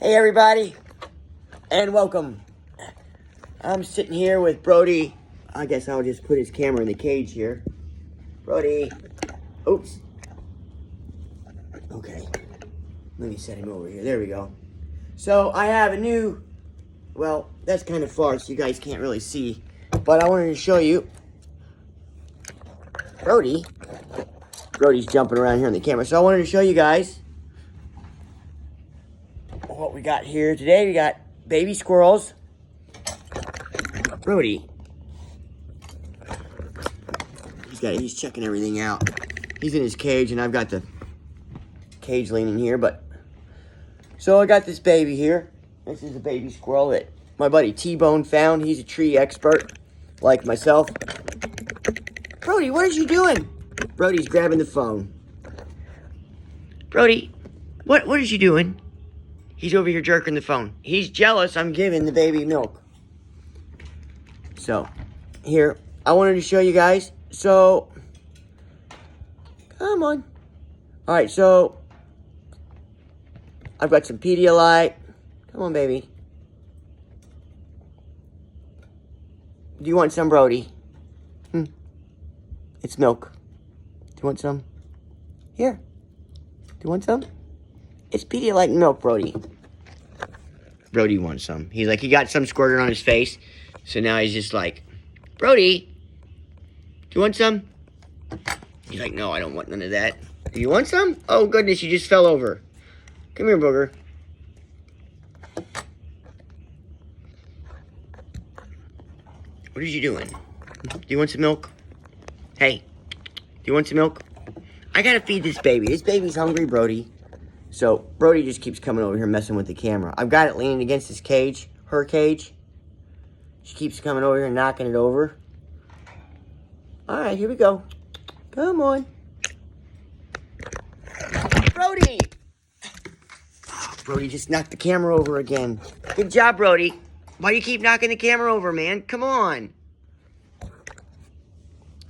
Hey everybody, and welcome. I'm sitting here with Brody. I guess I'll just put his camera in the cage here. Brody. Oops. Okay. Let me set him over here. There we go. So I have a new, well, that's kind of far so you guys can't really see. But I wanted to show you Brody. Brody's jumping around here on the camera. So I wanted to show you guys what we got here today. We got baby squirrels. Brody. He's checking everything out. He's in his cage and I've got the cage leaning here, but so I got this baby here. This is a baby squirrel that my buddy T-Bone found. He's a tree expert like myself. Brody, what is you doing? Brody's grabbing the phone. Brody, what is you doing? He's over here jerking the phone. He's jealous I'm giving the baby milk. So, here, I wanted to show you guys. So, come on. Alright, so, I've got some Pedialyte. Come on, baby. Do you want some, Brody? It's milk. Do you want some? Here. Do you want some? It's Pedialyte and milk, Brody. Brody wants some. He's like, he got some squirted on his face. So now he's just like, Brody, do you want some? He's like, no, I don't want none of that. Do you want some? Oh, goodness, you just fell over. Come here, booger. What are you doing? Do you want some milk? Hey, do you want some milk? I gotta feed this baby. This baby's hungry, Brody. So, Brody just keeps coming over here messing with the camera. I've got it leaning against his cage, her cage. She keeps coming over here and knocking it over. Alright, here we go. Come on. Brody! Oh, Brody just knocked the camera over again. Good job, Brody. Why do you keep knocking the camera over, man? Come on.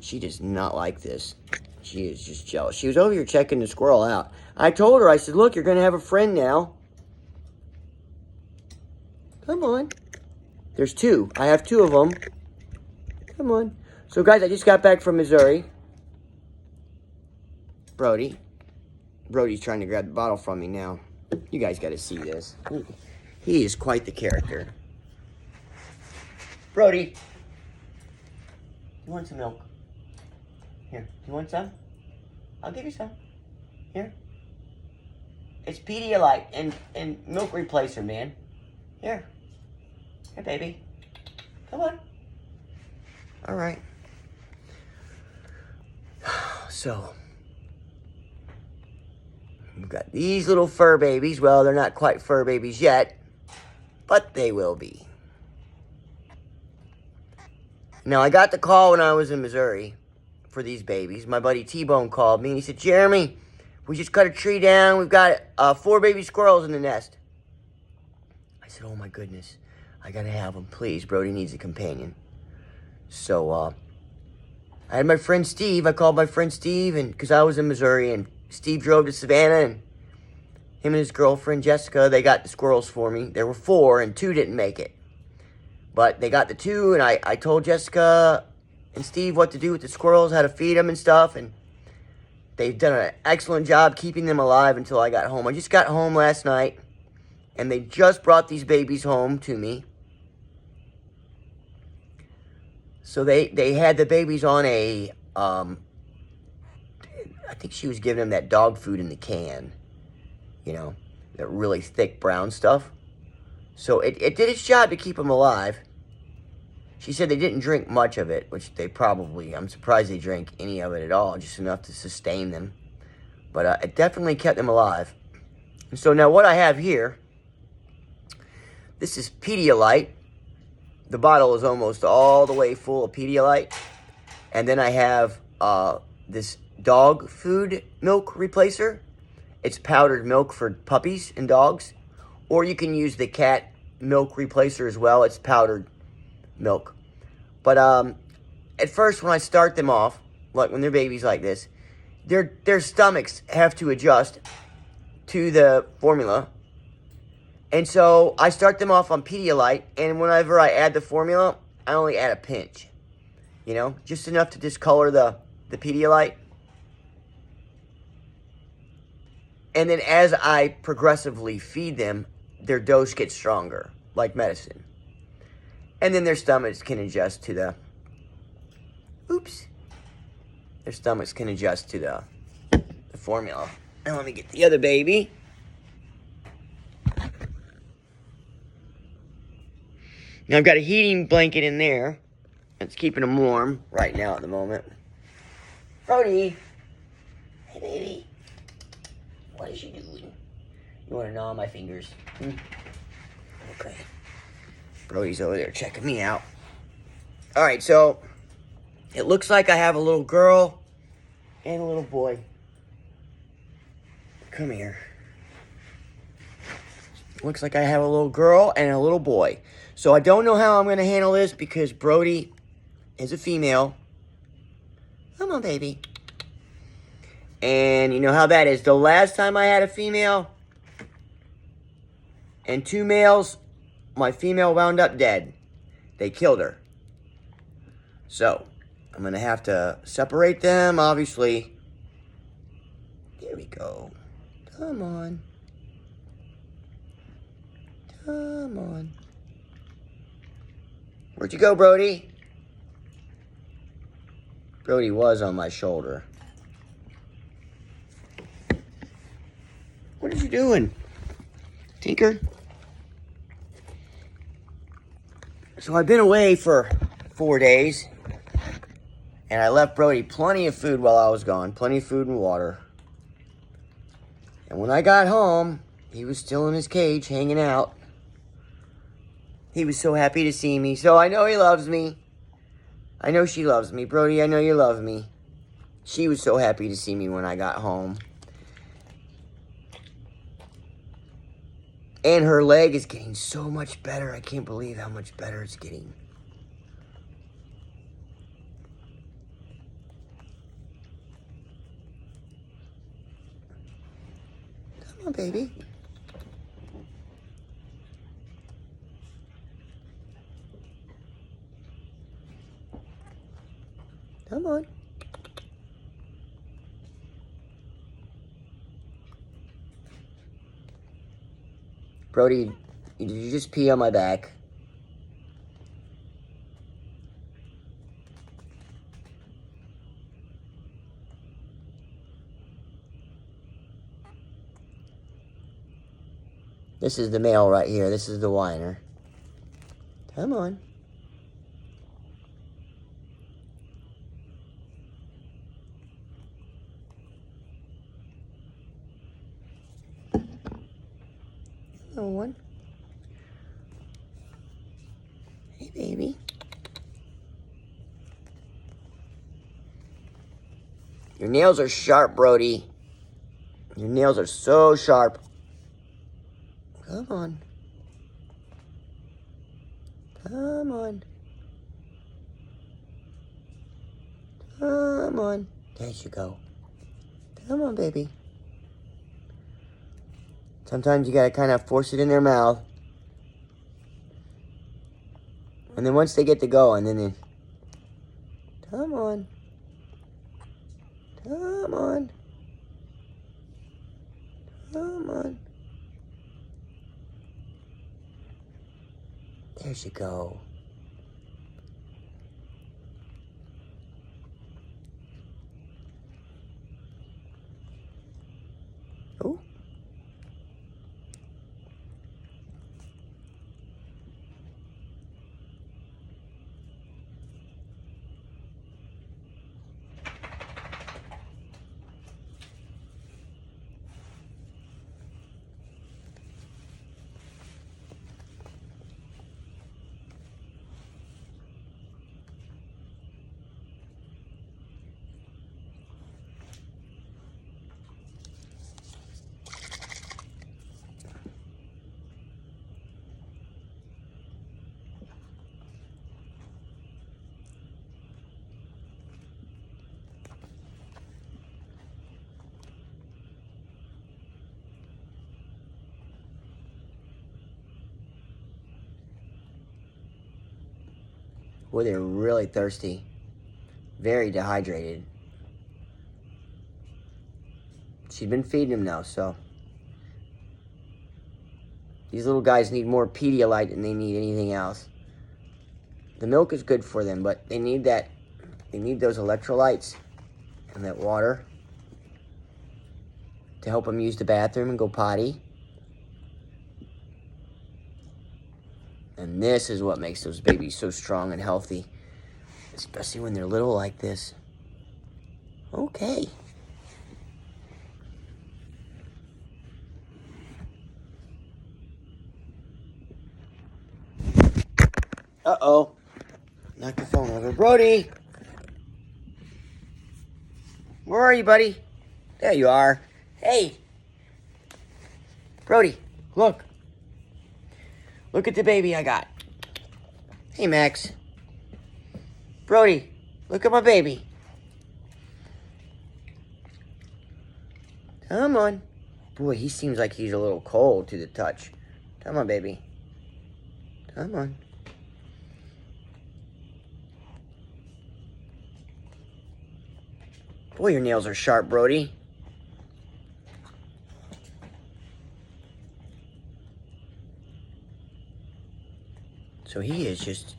She does not like this. She is just jealous. She was over here checking the squirrel out. I told her, I said, look, you're going to have a friend now. Come on. There's two. I have two of them. Come on. So, guys, I just got back from Missouri. Brody. Brody's trying to grab the bottle from me now. You guys got to see this. He is quite the character. Brody. You want some milk? Here. Do you want some? I'll give you some. Here. It's Pedialyte and milk replacer, man. Here. Here, baby. Come on. All right. So, we've got these little fur babies. Well, they're not quite fur babies yet, but they will be. Now, I got the call when I was in Missouri for these babies. My buddy T-Bone called me and he said, Jeremy, we just cut a tree down. We've got 4 baby squirrels in the nest. I said, oh my goodness. I gotta have them, please. Brody needs a companion. So, I had my friend Steve. I called my friend Steve and because I was in Missouri and Steve drove to Savannah and him and his girlfriend Jessica, they got the squirrels for me. There were 4 and 2 didn't make it. But they got the 2 and I told Jessica and Steve what to do with the squirrels, how to feed them and stuff, and they've done an excellent job keeping them alive until I got home. I just got home last night, and they just brought these babies home to me. So they had the babies on a, I think she was giving them that dog food in the can, you know, that really thick brown stuff. So it did its job to keep them alive. She said they didn't drink much of it, which they probably, I'm surprised they drank any of it at all, just enough to sustain them. But it definitely kept them alive. And so now what I have here, this is Pedialyte. The bottle is almost all the way full of Pedialyte. And then I have this dog food milk replacer. It's powdered milk for puppies and dogs. Or you can use the cat milk replacer as well. It's powdered milk. But at first when I start them off, like when they're babies like this, their stomachs have to adjust to the formula. And so I start them off on Pedialyte, and whenever I add the formula, I only add a pinch. You know, just enough to discolor the Pedialyte. And then as I progressively feed them, their dose gets stronger, like medicine. And then their stomachs can adjust to the... Oops. Their stomachs can adjust to the formula. And let me get the other baby. Now I've got a heating blanket in there. It's keeping them warm right now at the moment. Brody. Hey, baby. What is you doing? You want to gnaw on my fingers? Okay. Brody's over there checking me out. Alright, so it looks like I have a little girl and a little boy. Come here. Looks like I have a little girl and a little boy. So I don't know how I'm going to handle this because Brody is a female. Come on, baby. And you know how that is. The last time I had a female and 2 males, my female wound up dead. They killed her. So I'm going to have to separate them, obviously. There we go. Come on. Come on. Where'd you go, Brody? Brody was on my shoulder. What are you doing, Tinker? So I've been away for 4 days. And I left Brody plenty of food while I was gone. Plenty of food and water. And when I got home, he was still in his cage, hanging out. He was so happy to see me. So I know he loves me. I know she loves me. Brody, I know you love me. She was so happy to see me when I got home. And her leg is getting so much better. I can't believe how much better it's getting. Come on, baby. Come on. Brody, did you just pee on my back? This is the male right here. This is the whiner. Come on. Hello, one. Hey, baby. Your nails are sharp, Brody. Your nails are so sharp. Come on. Come on. Come on. There you go. Come on, baby. Sometimes you gotta kind of force it in their mouth. And then once they get to going, then they... Come on. Come on. Come on. There you go. Oh. Boy, they're really thirsty. Very dehydrated. She's been feeding them now, so. These little guys need more Pedialyte than they need anything else. The milk is good for them, but they need that. They need those electrolytes and that water to help them use the bathroom and go potty. And this is what makes those babies so strong and healthy, especially when they're little like this. Okay. Uh-oh. Knock the phone over. Brody! Where are you, buddy? There you are. Hey! Brody, look. Look at the baby I got. Hey, Max. Brody, look at my baby. Come on. Boy, he seems like he's a little cold to the touch. Come on, baby. Come on. Boy, your nails are sharp, Brody. So he is just,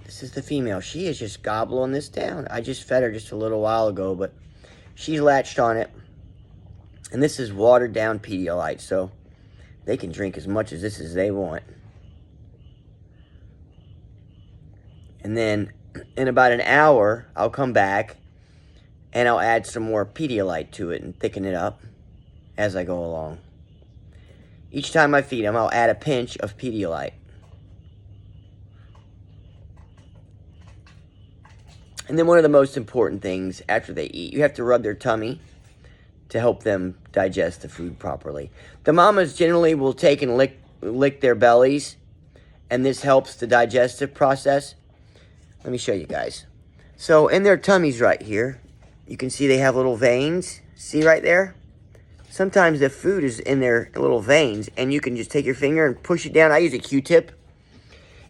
this is the female. She is just gobbling this down. I just fed her just a little while ago, but she's latched on it. And this is watered down Pedialyte, so they can drink as much of this as they want. And then in about an hour, I'll come back and I'll add some more Pedialyte to it and thicken it up as I go along. Each time I feed them, I'll add a pinch of Pedialyte. And then one of the most important things after they eat, you have to rub their tummy to help them digest the food properly. The mamas generally will take and lick their bellies, and this helps the digestive process. Let me show you guys. So in their tummies right here, you can see they have little veins. See right there? Sometimes the food is in their little veins, and you can just take your finger and push it down. I use a Q-tip,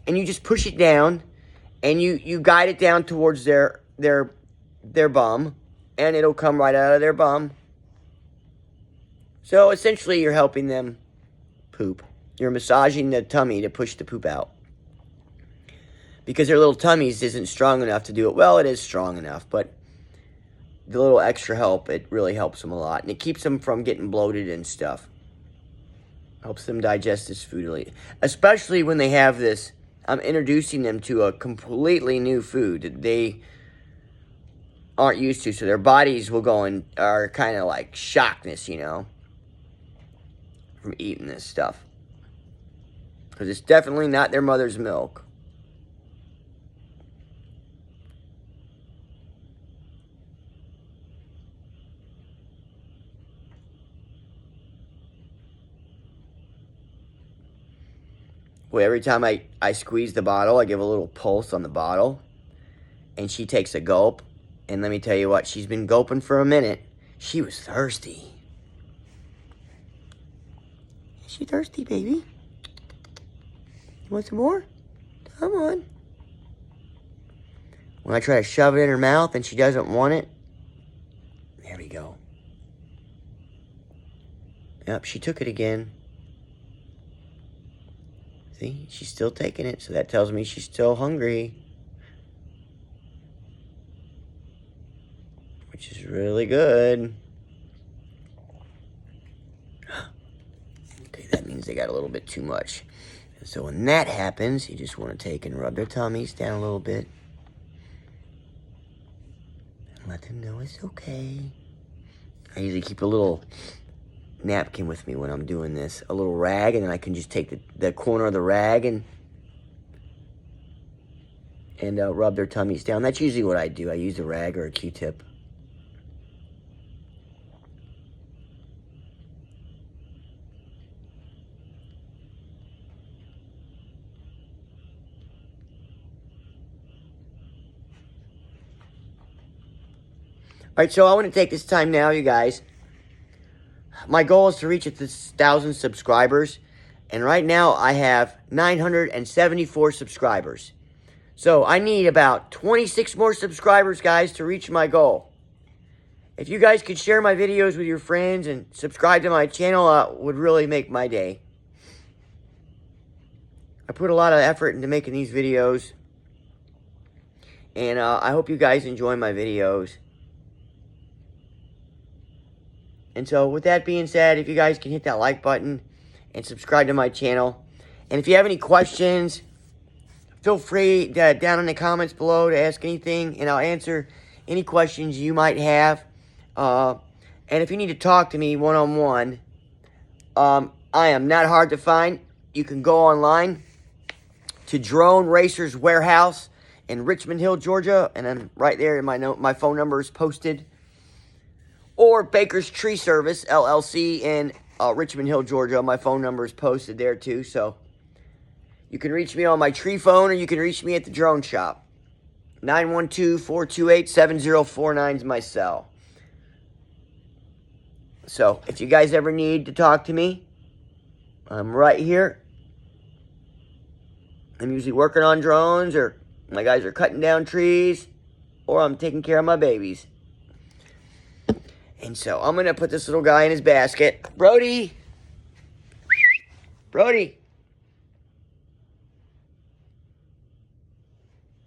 and you just push it down, and you guide it down towards their bum, and it'll come right out of their bum. So essentially, you're helping them poop. You're massaging the tummy to push the poop out. Because their little tummies isn't strong enough to do it. Well, it is strong enough, but the little extra help, it really helps them a lot. And it keeps them from getting bloated and stuff. Helps them digest this food. Especially when they have this, I'm introducing them to a completely new food that they aren't used to. So their bodies will go and are kind of like shockness, you know, from eating this stuff. Because it's definitely not their mother's milk. Well, every time I squeeze the bottle, I give a little pulse on the bottle. And she takes a gulp. And let me tell you what, she's been gulping for a minute. She was thirsty. Is she thirsty, baby? You want some more? Come on. When I try to shove it in her mouth and she doesn't want it, there we go. Yep, she took it again. See, she's still taking it, so that tells me she's still hungry. Which is really good. Okay, that means they got a little bit too much. And so when that happens, you just want to take and rub their tummies down a little bit. And let them know it's okay. I usually keep a little napkin with me when I'm doing this. A little rag, and then I can just take the corner of the rag and rub their tummies down. That's usually what I do. I use a rag or a Q-tip. All right, so I want to take this time now, you guys. My goal is to reach 1,000 subscribers. And right now, I have 974 subscribers. So I need about 26 more subscribers, guys, to reach my goal. If you guys could share my videos with your friends and subscribe to my channel, would really make my day. I put a lot of effort into making these videos. And I hope you guys enjoy my videos. And so with that being said, if you guys can hit that like button and subscribe to my channel. And if you have any questions, feel free down in the comments below to ask anything, and I'll answer any questions you might have. And if you need to talk to me one-on-one, I am not hard to find. You can go online to Drone Racers Warehouse in Richmond Hill, Georgia, and I'm right there. In my phone number is posted. Or Baker's Tree Service, LLC, in Richmond Hill, Georgia. My phone number is posted there, too. So you can reach me on my tree phone, or you can reach me at the drone shop. 912-428-7049 is my cell. So if you guys ever need to talk to me, I'm right here. I'm usually working on drones, or my guys are cutting down trees, or I'm taking care of my babies. And so I'm going to put this little guy in his basket. Brody! Brody!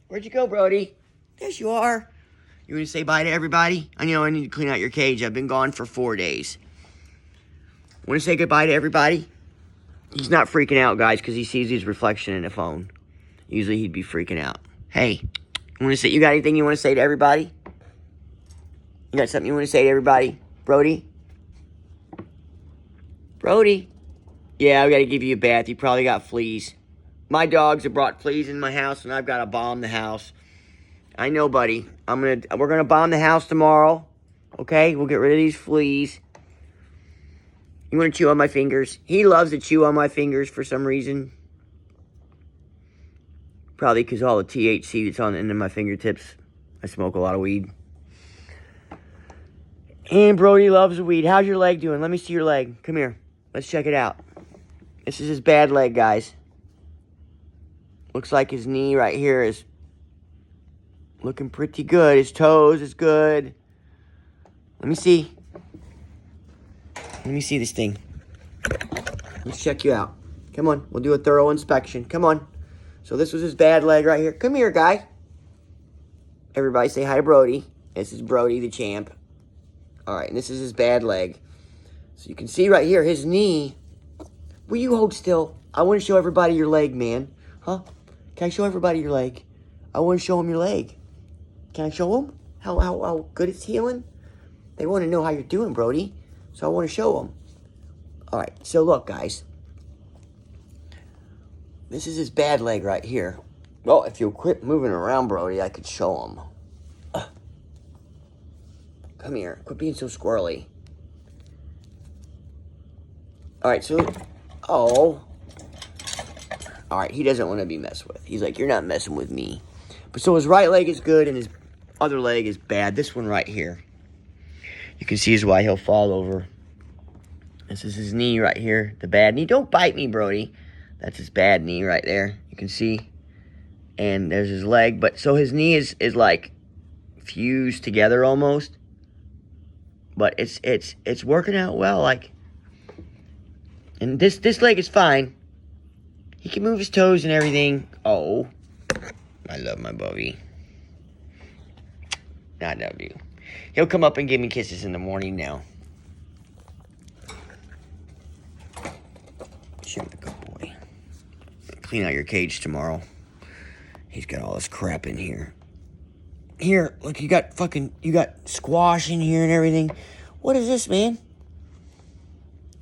Where'd you go, Brody? There you are. You want to say bye to everybody? I know I need to clean out your cage. I've been gone for 4 days. Want to say goodbye to everybody? He's not freaking out, guys, because he sees his reflection in the phone. Usually he'd be freaking out. Hey, you got anything you want to say to everybody? You got something you want to say to everybody? Brody? Brody? Yeah, we got to give you a bath. You probably got fleas. My dogs have brought fleas in my house, and I've got to bomb the house. I know, buddy. We're gonna bomb the house tomorrow. Okay? We'll get rid of these fleas. You want to chew on my fingers? He loves to chew on my fingers for some reason. Probably because all the THC that's on the end of my fingertips. I smoke a lot of weed. And Brody loves weed. How's your leg doing? Let me see your leg. Come here. Let's check it out. This is his bad leg, guys. Looks like his knee right here is looking pretty good. His toes is good. Let me see. Let me see this thing. Let's check you out. Come on. We'll do a thorough inspection. Come on. So this was his bad leg right here. Come here, guy. Everybody say hi to Brody. This is Brody the champ. All right, and this is his bad leg. So you can see right here, his knee. Will you hold still? I want to show everybody your leg, man. Huh? Can I show everybody your leg? I want to show them your leg. Can I show them how good it's healing? They want to know how you're doing, Brody. So I want to show them. All right, so look, guys. This is his bad leg right here. Well, if you'll quit moving around, Brody, I could show them. Come here. Quit being so squirrely. All right, so... Oh. All right, he doesn't want to be messed with. He's like, you're not messing with me. But so his right leg is good and his other leg is bad. This one right here. You can see is why he'll fall over. This is his knee right here. The bad knee. Don't bite me, Brody. That's his bad knee right there. You can see. And there's his leg. But so his knee is like fused together almost. But it's working out well. Like, and this leg is fine. He can move his toes and everything. Oh, I love my Bubby. I love you. He'll come up and give me kisses in the morning now. You're a good boy. Clean out your cage tomorrow. He's got all this crap in here. Here, look, you got squash in here and everything. What is this, man?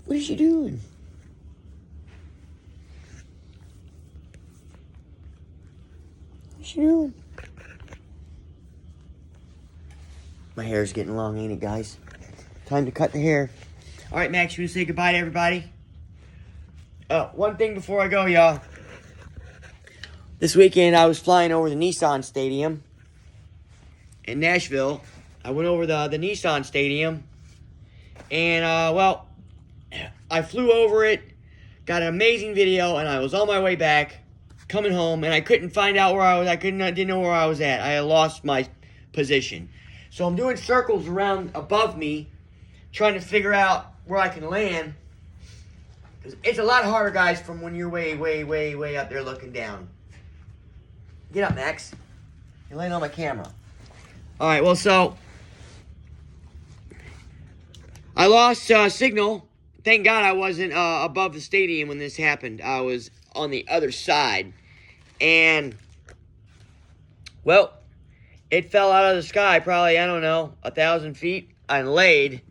What is you doing? What you doing? My hair's getting long, ain't it, guys? Time to cut the hair. All right, Max, you want to say goodbye to everybody? One thing before I go, y'all. This weekend, I was flying over the Nissan Stadium in Nashville. I went over the Nissan Stadium. And, well, I flew over it, got an amazing video, and I was on my way back. coming home, and I couldn't find out where I was. I didn't know where I was at. I had lost my position. So I'm doing circles around above me, trying to figure out where I can land. It's a lot harder, guys, from when you're way, way, way, way up there looking down. Get up, Max. You're laying on my camera. All right, well, so I lost signal. Thank God I wasn't above the stadium when this happened. I was on the other side. And, well, it fell out of the sky probably, I don't know, 1,000 feet and laid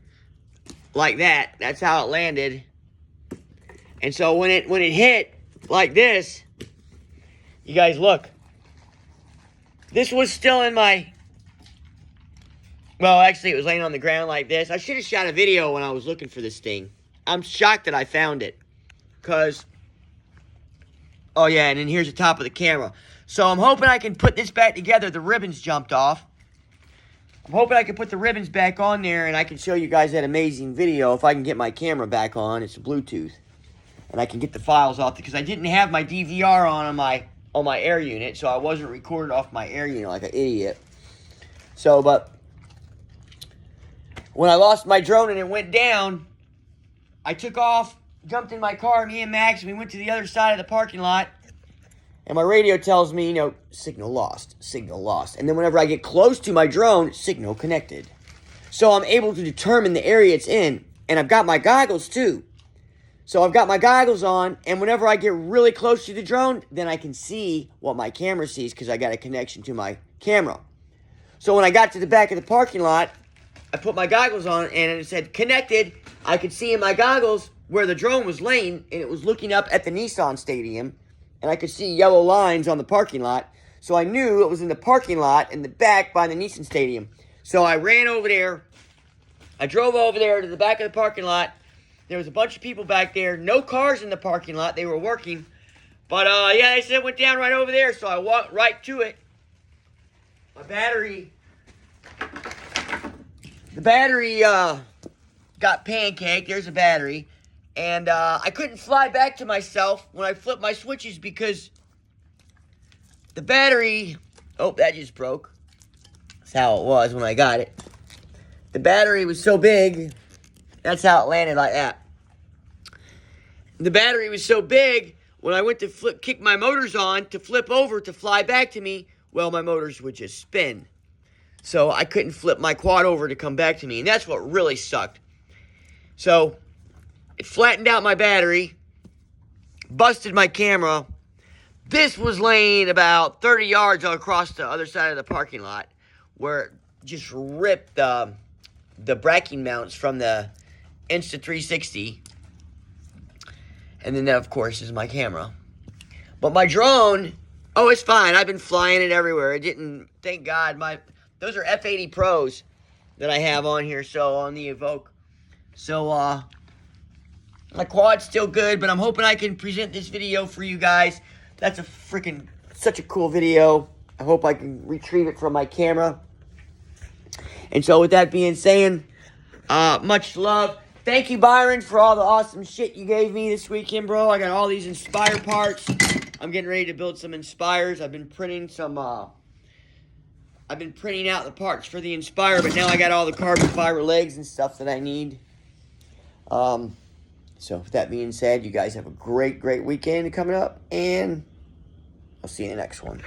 like that. That's how it landed. And so when it hit like this, you guys look. This was still in my... Well, actually, it was laying on the ground like this. I should have shot a video when I was looking for this thing. I'm shocked that I found it. Because... Oh, yeah, and then here's the top of the camera. So I'm hoping I can put this back together. The ribbons jumped off. I'm hoping I can put the ribbons back on there, and I can show you guys that amazing video if I can get my camera back on. It's Bluetooth. And I can get the files off, because I didn't have my DVR on my air unit, so I wasn't recorded off my air unit like an idiot. So, but when I lost my drone and it went down, I took off, jumped in my car, me and Max, and we went to the other side of the parking lot. And my radio tells me, signal lost, signal lost. And then whenever I get close to my drone, signal connected. So I'm able to determine the area it's in. And I've got my goggles too. So I've got my goggles on, and whenever I get really close to the drone, then I can see what my camera sees because I got a connection to my camera. So when I got to the back of the parking lot, I put my goggles on, and it said connected. I could see in my goggles where the drone was laying, and it was looking up at the Nissan Stadium, and I could see yellow lines on the parking lot. So I knew it was in the parking lot in the back by the Nissan Stadium. So I ran over there. I drove over there to the back of the parking lot. There was a bunch of people back there. No cars in the parking lot. They were working. But, yeah, they said it went down right over there. So I walked right to it. My battery... The battery, got pancaked. There's a battery. And, I couldn't fly back to myself when I flipped my switches because the battery... Oh, that just broke. That's how it was when I got it. The battery was so big... That's how it landed like that. The battery was so big, when I went to kick my motors on to flip over to fly back to me, well, my motors would just spin. So I couldn't flip my quad over to come back to me, and that's what really sucked. So it flattened out my battery, busted my camera. This was laying about 30 yards across the other side of the parking lot, where it just ripped the braking mounts from the Insta360. And then that, of course, is my camera. But my drone, oh, it's fine. I've been flying it everywhere. It didn't, thank God. Those are F80 Pros that I have on here, so on the Evoke. So, my quad's still good, but I'm hoping I can present this video for you guys. That's such a cool video. I hope I can retrieve it from my camera. And so, with that being said, much love. Thank you, Byron, for all the awesome shit you gave me this weekend, bro. I got all these Inspire parts. I'm getting ready to build some Inspires. I've been printing out the parts for the Inspire, but now I got all the carbon fiber legs and stuff that I need. So, with that being said, you guys have a great, great weekend coming up, and I'll see you in the next one.